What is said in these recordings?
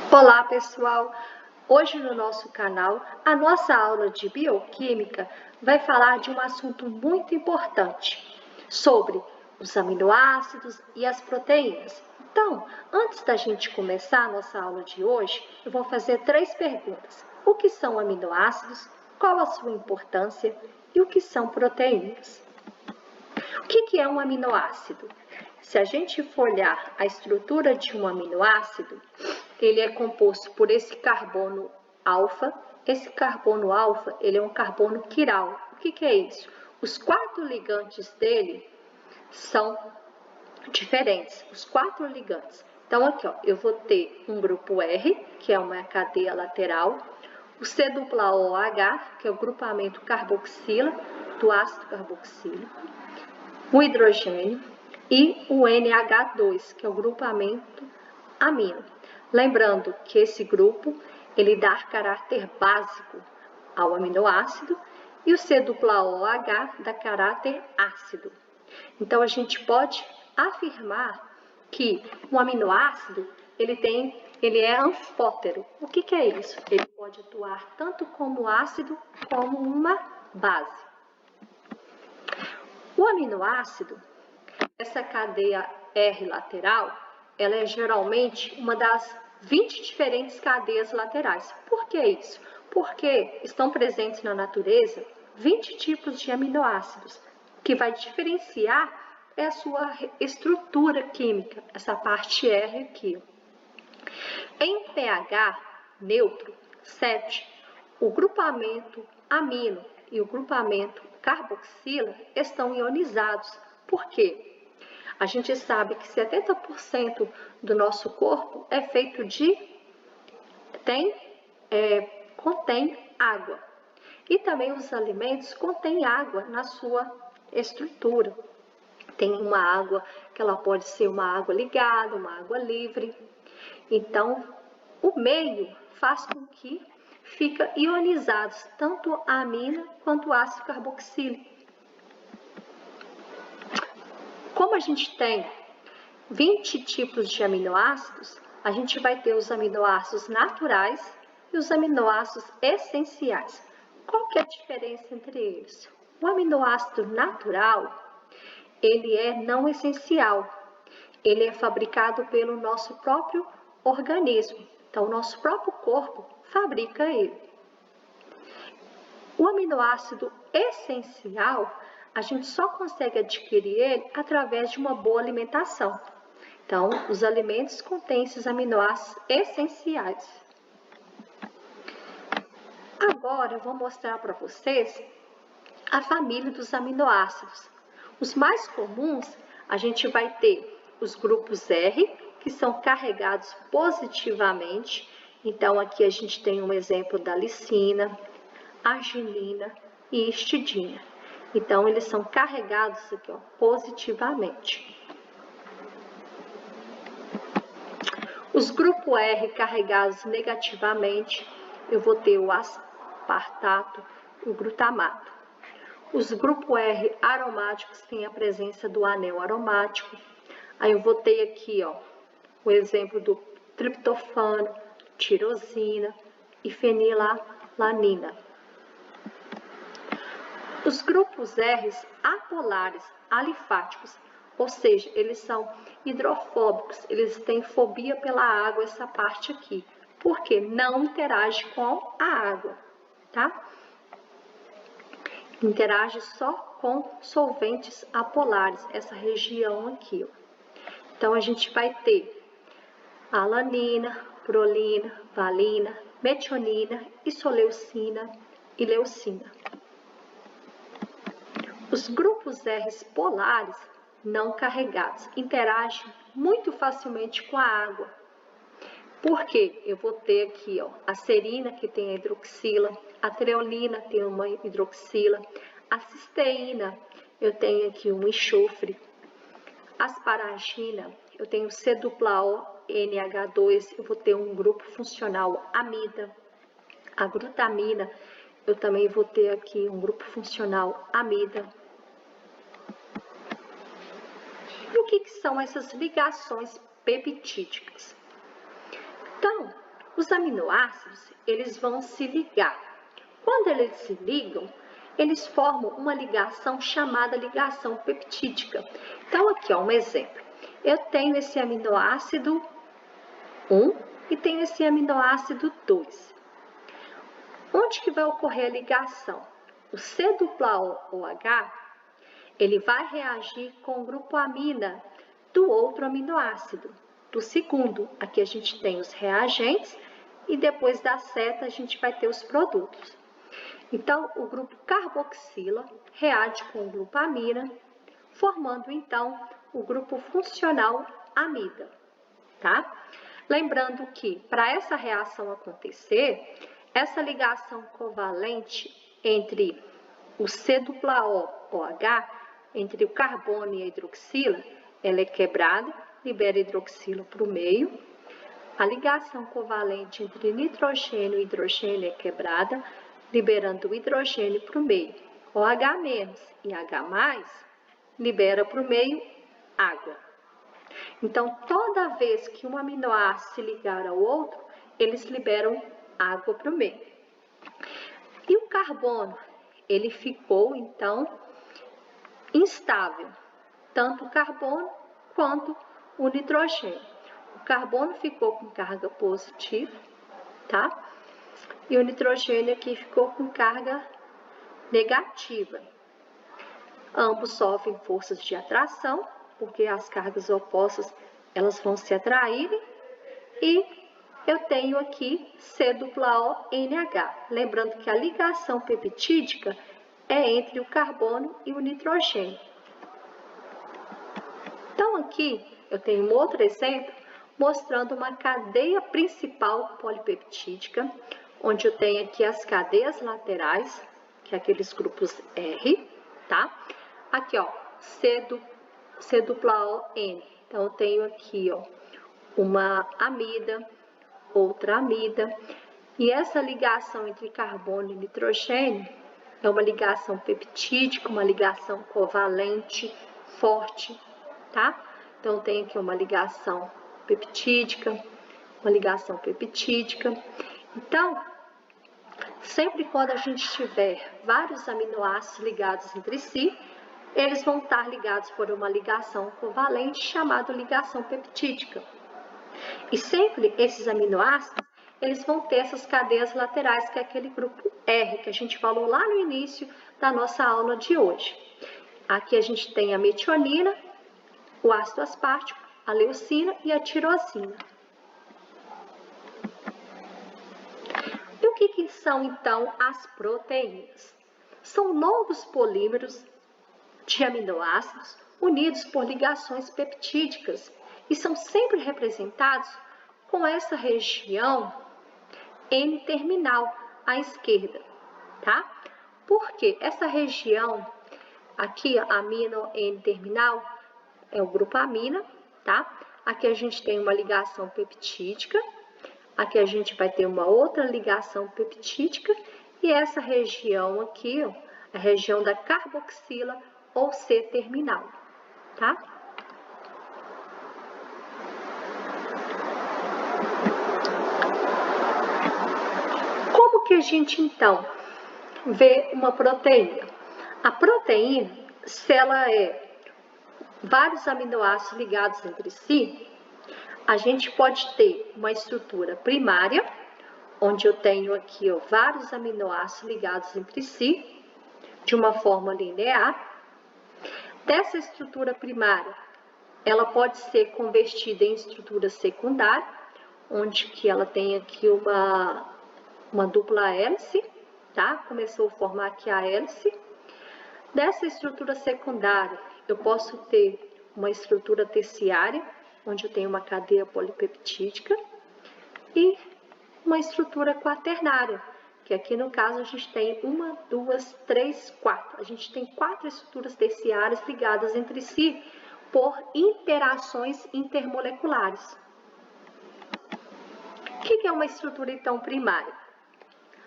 Olá, pessoal! Hoje no nosso canal, a nossa aula de bioquímica vai falar de um assunto muito importante, sobre os aminoácidos e as proteínas. Então, antes da gente começar a nossa aula de hoje, eu vou fazer 3 perguntas. O que são aminoácidos? Qual a sua importância? E o que são proteínas? O que é um aminoácido? Se a gente for olhar a estrutura de um aminoácido, ele é composto por esse carbono alfa. Esse carbono alfa, ele é um carbono quiral. O que é isso? Os 4 ligantes dele são diferentes, os 4 ligantes. Então, aqui, ó, eu vou ter um grupo R, que é uma cadeia lateral, o C-OH, que é o grupamento carboxila, do ácido carboxílico, o hidrogênio e o NH2, que é o grupamento amino. Lembrando que esse grupo, ele dá caráter básico ao aminoácido e o C-OH dá caráter ácido. Então, a gente pode afirmar que um aminoácido, ele é anfótero. O que é isso? Ele pode atuar tanto como ácido como uma base. O aminoácido, essa cadeia R lateral, ela é geralmente uma das 20 diferentes cadeias laterais. Por que isso? Porque estão presentes na natureza 20 tipos de aminoácidos, que vai diferenciar a sua estrutura química, essa parte R aqui. Em pH neutro 7, o grupamento amino e o grupamento carboxila estão ionizados. Por quê? A gente sabe que 70% do nosso corpo é feito contém água. E também os alimentos contêm água na sua estrutura. Tem uma água que ela pode ser uma água ligada, uma água livre. Então, o meio faz com que fica ionizados tanto a amina quanto o ácido carboxílico. Como a gente tem 20 tipos de aminoácidos, a gente vai ter os aminoácidos naturais e os aminoácidos essenciais. Qual que é a diferença entre eles? O aminoácido natural, ele é não essencial. Ele é fabricado pelo nosso próprio organismo. Então, o nosso próprio corpo fabrica ele. O aminoácido essencial, a gente só consegue adquirir ele através de uma boa alimentação. Então, os alimentos contêm esses aminoácidos essenciais. Agora, eu vou mostrar para vocês a família dos aminoácidos. Os mais comuns, a gente vai ter os grupos R, que são carregados positivamente. Então, aqui a gente tem um exemplo da lisina, arginina e histidina. Então, eles são carregados aqui, ó, positivamente. Os grupos R carregados negativamente, eu vou ter o aspartato e o glutamato. Os grupos R aromáticos têm a presença do anel aromático. Aí eu vou ter aqui, ó, o exemplo do triptofano, tirosina e fenilalanina. Os grupos R apolares, alifáticos, ou seja, eles são hidrofóbicos, eles têm fobia pela água, essa parte aqui, porque não interage com a água, tá? Interage só com solventes apolares, essa região aqui, ó. Então, a gente vai ter alanina, prolina, valina, metionina, isoleucina e leucina. Os grupos R polares não carregados interagem muito facilmente com a água. Por quê? Eu vou ter aqui, ó, a serina, que tem a hidroxila, a treonina tem uma hidroxila, a cisteína, eu tenho aqui um enxofre, asparagina, eu tenho C-ONH2, eu vou ter um grupo funcional amida, a glutamina, eu também vou ter aqui um grupo funcional amida. E o que são essas ligações peptídicas? Então, os aminoácidos, eles vão se ligar. Quando eles se ligam, eles formam uma ligação chamada ligação peptídica. Então, aqui, ó, um exemplo. Eu tenho esse aminoácido 1 e tenho esse aminoácido 2. Onde que vai ocorrer a ligação? O C-OH, ele vai reagir com o grupo amina do outro aminoácido, do segundo. Aqui a gente tem os reagentes e depois da seta a gente vai ter os produtos. Então, o grupo carboxila reage com o grupo amina, formando então o grupo funcional amida, tá? Lembrando que para essa reação acontecer, essa ligação covalente entre o C-OH, entre o carbono e a hidroxila, ela é quebrada, libera hidroxila para o meio. A ligação covalente entre nitrogênio e hidrogênio é quebrada, liberando o hidrogênio para o meio. OH- e H+, libera para o meio água. Então, toda vez que um aminoácido se ligar ao outro, eles liberam água para o meio. E o carbono, ele ficou, então, instável, tanto o carbono quanto o nitrogênio. O carbono ficou com carga positiva, tá? E o nitrogênio aqui ficou com carga negativa. Ambos sofrem forças de atração, porque as cargas opostas elas vão se atraírem, e eu tenho aqui C-ONH. Lembrando que a ligação peptídica é entre o carbono e o nitrogênio. Então, aqui eu tenho um outro exemplo mostrando uma cadeia principal polipeptídica, onde eu tenho aqui as cadeias laterais, que é aqueles grupos R, tá? Aqui, ó, C-ON. Então, eu tenho aqui, ó, uma amida, outra amida, e essa ligação entre carbono e nitrogênio é uma ligação peptídica, uma ligação covalente forte, tá? Então, tem aqui uma ligação peptídica, uma ligação peptídica. Então, sempre quando a gente tiver vários aminoácidos ligados entre si, eles vão estar ligados por uma ligação covalente chamada ligação peptídica. E sempre esses aminoácidos, eles vão ter essas cadeias laterais, que é aquele grupo R, que a gente falou lá no início da nossa aula de hoje. Aqui a gente tem a metionina, o ácido aspartico, a leucina e a tirosina. E o que são, então, as proteínas? São longos polímeros de aminoácidos unidos por ligações peptídicas e são sempre representados com essa região N-terminal à esquerda, tá? Porque essa região aqui, amino N-terminal, é o grupo amina, tá? Aqui a gente tem uma ligação peptídica, aqui a gente vai ter uma outra ligação peptídica e essa região aqui, ó, a região da carboxila ou C-terminal, tá? Como que a gente, então, vê uma proteína? A proteína, se ela é vários aminoácidos ligados entre si, a gente pode ter uma estrutura primária, onde eu tenho aqui, ó, vários aminoácidos ligados entre si, de uma forma linear. Dessa estrutura primária, ela pode ser convertida em estrutura secundária, onde que ela tem aqui uma dupla hélice, tá? Começou a formar aqui a hélice. Dessa estrutura secundária, eu posso ter uma estrutura terciária, onde eu tenho uma cadeia polipeptídica, e uma estrutura quaternária, que aqui no caso a gente tem 1, 2, 3, 4. A gente tem 4 estruturas terciárias ligadas entre si por interações intermoleculares. O que é uma estrutura, então, primária?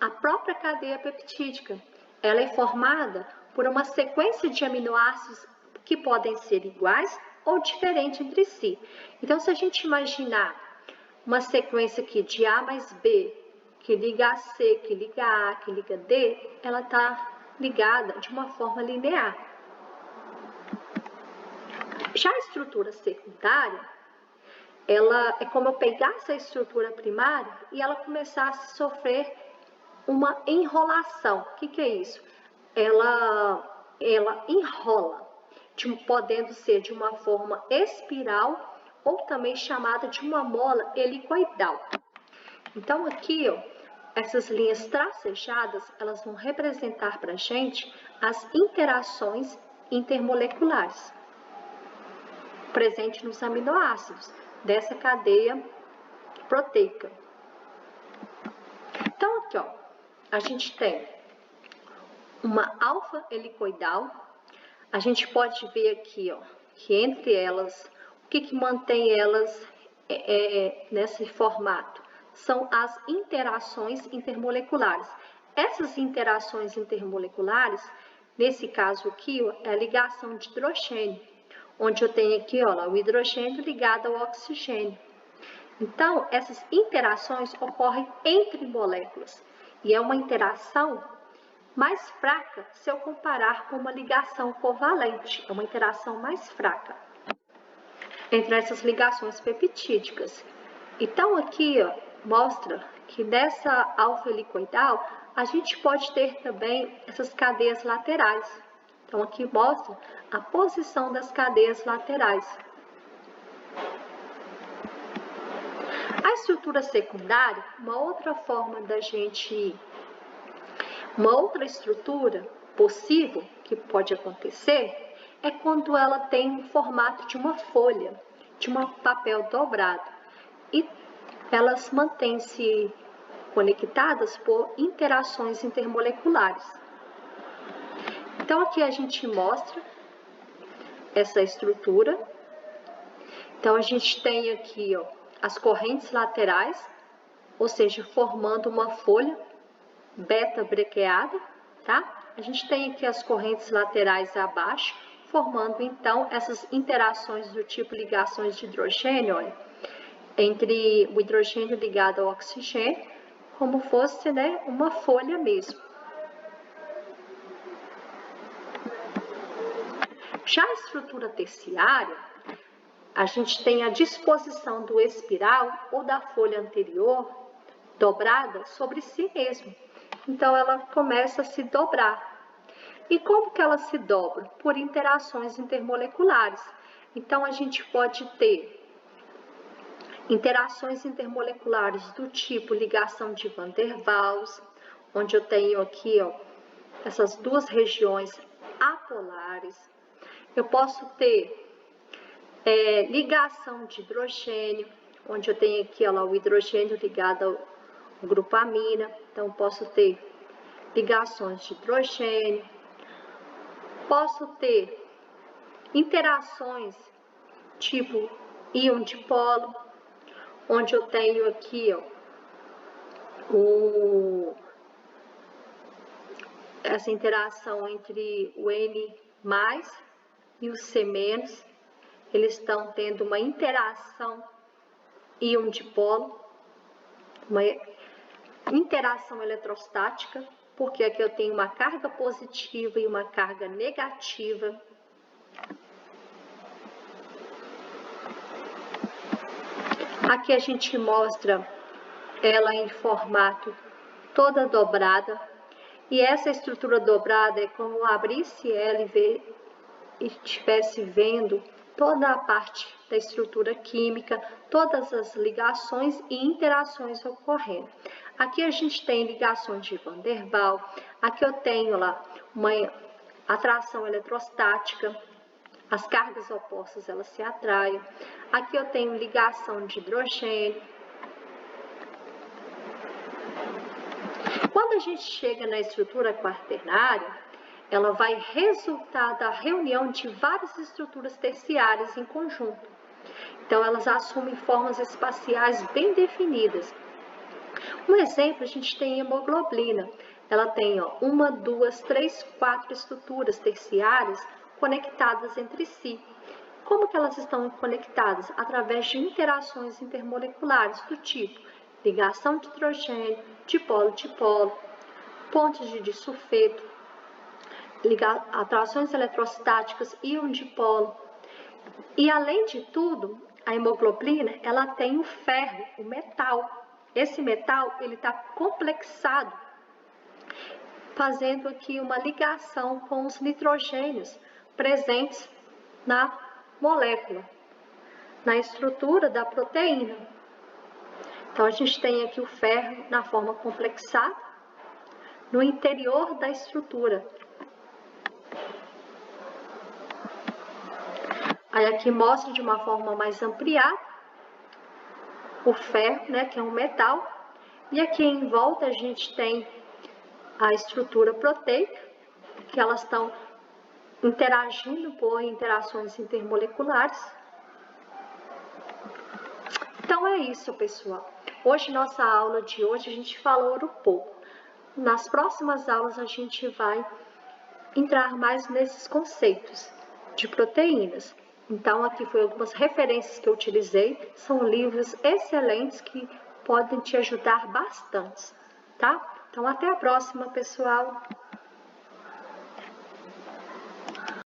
A própria cadeia peptídica, ela é formada por uma sequência de aminoácidos que podem ser iguais ou diferentes entre si. Então, se a gente imaginar uma sequência aqui de A mais B, que liga a C, que liga a A, que liga D, ela está ligada de uma forma linear. Já a estrutura secundária, ela é como eu pegasse a estrutura primária e ela começasse a sofrer uma enrolação. O que é isso? Ela enrola, podendo ser de uma forma espiral ou também chamada de uma mola helicoidal. Então aqui, ó, essas linhas tracejadas, elas vão representar para a gente as interações intermoleculares presentes nos aminoácidos dessa cadeia proteica. Então aqui, ó, a gente tem uma alfa helicoidal. A gente pode ver aqui, ó, que entre elas, o que mantém elas nesse formato? São as interações intermoleculares. Essas interações intermoleculares, nesse caso aqui, ó, é a ligação de hidrogênio, onde eu tenho aqui, ó, o hidrogênio ligado ao oxigênio. Então, essas interações ocorrem entre moléculas e é uma interação mais fraca se eu comparar com uma ligação covalente. É uma interação mais fraca entre essas ligações peptídicas. Então, aqui, ó, mostra que nessa alfa-helicoidal a gente pode ter também essas cadeias laterais. Então, aqui mostra a posição das cadeias laterais. A estrutura secundária, uma outra estrutura possível que pode acontecer é quando ela tem o formato de uma folha, de um papel dobrado. E elas mantêm-se conectadas por interações intermoleculares. Então, aqui a gente mostra essa estrutura. Então, a gente tem aqui, ó, as correntes laterais, ou seja, formando uma folha beta-brequeada, tá? A gente tem aqui as correntes laterais abaixo, formando, então, essas interações do tipo ligações de hidrogênio, olha, entre o hidrogênio ligado ao oxigênio, como fosse, né, uma folha mesmo. Já a estrutura terciária, a gente tem a disposição do espiral ou da folha anterior dobrada sobre si mesmo. Então, ela começa a se dobrar. E como que ela se dobra? Por interações intermoleculares. Então, a gente pode ter interações intermoleculares do tipo ligação de Van der Waals, onde eu tenho aqui, ó, essas duas regiões apolares. Eu posso ter ligação de hidrogênio, onde eu tenho aqui, ó, o hidrogênio ligado ao grupo amina. Então, posso ter ligações de hidrogênio. Posso ter interações tipo íon dipolo, onde eu tenho aqui, ó, essa interação entre o N+ e o C-, eles estão tendo uma interação íon dipolo, uma interação eletrostática, porque aqui eu tenho uma carga positiva e uma carga negativa. Aqui a gente mostra ela em formato toda dobrada. E essa estrutura dobrada é como abrisse ela e estivesse vendo toda a parte da estrutura química, todas as ligações e interações ocorrendo. Aqui a gente tem ligações de Van der Waals, aqui eu tenho lá uma atração eletrostática, as cargas opostas elas se atraem. Aqui eu tenho ligação de hidrogênio. Quando a gente chega na estrutura quaternária, ela vai resultar da reunião de várias estruturas terciárias em conjunto. Então, elas assumem formas espaciais bem definidas. Um exemplo, a gente tem a hemoglobina. Ela tem, ó, 1, 2, 3, 4 estruturas terciárias conectadas entre si. como que elas estão conectadas? Através de interações intermoleculares do tipo ligação de hidrogênio, dipolo-dipolo, pontes de disulfeto, atrações eletrostáticas, íon-dipolo. E além de tudo, a hemoglobina, ela tem o ferro, o metal. Esse metal, ele está complexado, fazendo aqui uma ligação com os nitrogênios presentes na molécula, na estrutura da proteína. Então, a gente tem aqui o ferro na forma complexada, no interior da estrutura. Aí aqui mostra de uma forma mais ampliada o ferro, né, que é um metal. E aqui em volta a gente tem a estrutura proteica, que elas estão interagindo por interações intermoleculares. Então é isso, pessoal. Nossa aula de hoje a gente falou um pouco. Nas próximas aulas a gente vai entrar mais nesses conceitos de proteínas. Então aqui foi algumas referências que eu utilizei, são livros excelentes que podem te ajudar bastante, tá? Então até a próxima, pessoal!